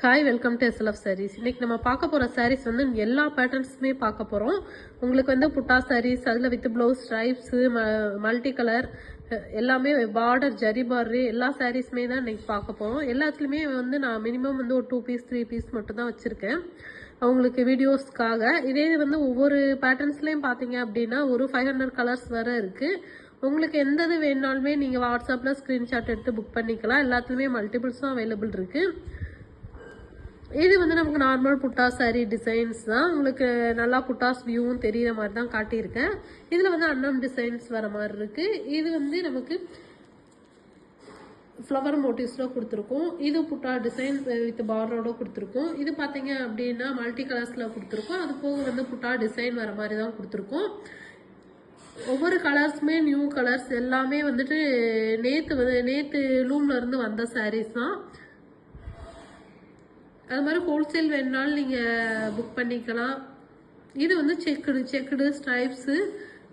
Hi, welcome to SLF sarees. இன்னைக்கு நம்ம பார்க்க போற sarees வந்து எல்லா பேட்டர்ன்ஸுமே பார்க்க போறோம். உங்களுக்கு வந்து புட்டா sarees, அதுல with blouse stripes, multi colour, எல்லாமே பார்டர், ஜரி பார்டர் எல்லா sareesமே தான் இன்னைக்கு பார்க்க போறோம். எல்லாத்துலயுமே வந்து நான் மினிமம் வந்து ஒரு 2 பீஸ் 3 பீஸ் மட்டும் தான் வச்சிருக்கேன் அவங்களுக்கு வீடியோஸ்க்காக. இதே வந்து ஒவ்வொரு பேட்டர்ன்ஸ்லயும் பார்த்தீங்க அப்படின்னா ஒரு 500 கலர்ஸ் வர இருக்கு. உங்களுக்கு எந்தது வேணாலுமே நீங்க வாட்ஸ்அப்ல ஸ்கிரீன்ஷாட் எடுத்து புக் பண்ணிக்கலாம். எல்லாத்துலயுமே மல்டிபிள்ஸும் அவைலபிள் இருக்கு. இது வந்து நமக்கு நார்மல் புட்டா சாரி டிசைன்ஸ் தான். உங்களுக்கு நல்லா புட்டாஸ் வியூவும் தெரியுற மாதிரி தான் காட்டியிருக்கேன். இதில் வந்து அன்னம் டிசைன்ஸ் வர மாதிரி இருக்கு. இது வந்து நமக்கு ஃப்ளவர் மோட்டிவ்ஸில் கொடுத்துருக்கோம். இது புட்டா டிசைன் வித் பார்டரோட கொடுத்துருக்கோம். இது பார்த்தீங்க அப்படின்னா மல்டி கலர்ஸில் கொடுத்துருக்கோம். அது போக வந்து புட்டா டிசைன் வர மாதிரி தான் கொடுத்துருக்கோம். ஒவ்வொரு கலர்ஸுமே நியூ கலர்ஸ் எல்லாமே வந்துட்டு நேற்று லூம்ல இருந்து வந்த சாரீஸ் தான். அது மாதிரி ஹோல்சேல் வேணுனாலும் நீங்கள் புக் பண்ணிக்கலாம். இது வந்து செக்குடு ஸ்ட்ரைப்ஸு,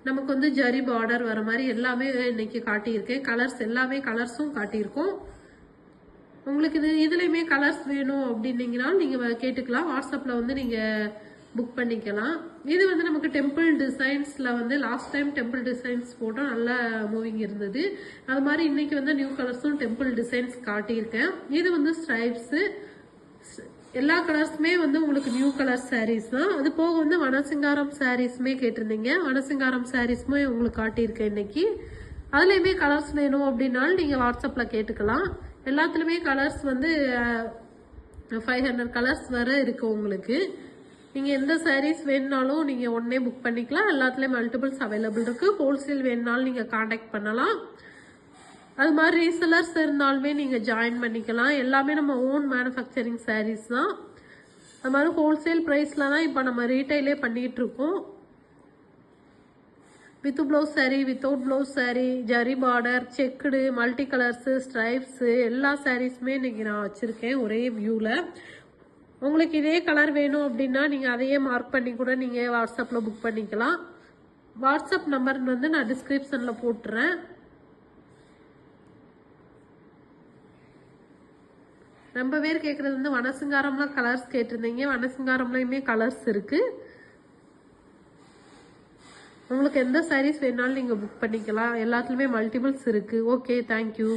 நமக்கு வந்து ஜரி பார்டர் வர மாதிரி எல்லாமே இன்னைக்கு காட்டியிருக்கேன். கலர்ஸ் எல்லாமே கலர்ஸும் காட்டியிருக்கோம். உங்களுக்கு இதுலேயுமே கலர்ஸ் வேணும் அப்படின்னீங்கனாலும் நீங்கள் கேட்டுக்கலாம். வாட்ஸ்அப்பில் வந்து நீங்கள் புக் பண்ணிக்கலாம். இது வந்து நமக்கு டெம்பிள் டிசைன்ஸில் வந்து லாஸ்ட் டைம் டெம்பிள் டிசைன்ஸ் போட்டால் நல்லா மூவிங் இருந்தது. அது மாதிரி இன்னைக்கு வந்து நியூ கலர்ஸும் டெம்பிள் டிசைன்ஸ் காட்டியிருக்கேன். இது வந்து ஸ்ட்ரைப்ஸு, எல்லா கலர்ஸுமே வந்து உங்களுக்கு நியூ கலர் சாரீஸ் தான். அது போக வந்து வனசிங்காரம் சாரீஸுமே கேட்டிருந்தீங்க. வனசிங்காரம் சாரீஸுமே உங்களுக்கு காட்டியிருக்கேன் இன்னைக்கு. அதுலேயுமே கலர்ஸ் வேணும் அப்படின்னாலும் நீங்கள் வாட்ஸ்அப்பில் கேட்டுக்கலாம். எல்லாத்துலேயுமே கலர்ஸ் வந்து 500 கலர்ஸ் வர இருக்கு உங்களுக்கு. நீங்கள் எந்த சாரீஸ் வேணுனாலும் நீங்கள் உடனே புக் பண்ணிக்கலாம். எல்லாத்துலேயும் மல்டிபிள்ஸ் அவைலபிள் இருக்குது. ஹோல்சேல் வேணுனாலும் நீங்கள் காண்டாக்ட் பண்ணலாம். அது மாதிரி ரீசெல்லர்ஸ் இருந்தாலுமே நீங்கள் ஜாயின் பண்ணிக்கலாம். எல்லாமே நம்ம ஓன் மேனுஃபேக்சரிங் சாரீஸ் தான். அது மாதிரி ஹோல்சேல் ப்ரைஸில் தான் இப்போ நம்ம ரீட்டைலே பண்ணிகிட்டு இருக்கோம். With blouse sari, without blouse sari, zari border, checked, multi colours, stripes எல்லா சாரீஸுமே இன்னைக்கு நான் வச்சுருக்கேன் ஒரே வியூவில். உங்களுக்கு இதே கலர் வேணும் அப்படின்னா நீங்கள் அதையே மார்க் பண்ணி கூட நீங்கள் வாட்ஸ்அப்பில் புக் பண்ணிக்கலாம். வாட்ஸ்அப் நம்பர் வந்து நான் டிஸ்கிரிப்ஷனில் போட்டுறேன். ரொம்ப பேர் கேட்குறது வந்து வனசிங்காரம்லாம் கலர்ஸ் கேட்டிருந்தீங்க. வனசிங்காரம்லையுமே கலர்ஸ் இருக்கு. உங்களுக்கு எந்த சாரீஸ் வேணாலும் நீங்கள் புக் பண்ணிக்கலாம். எல்லாத்துலேயுமே மல்டிபிள்ஸ் இருக்கு. Okay, thank you.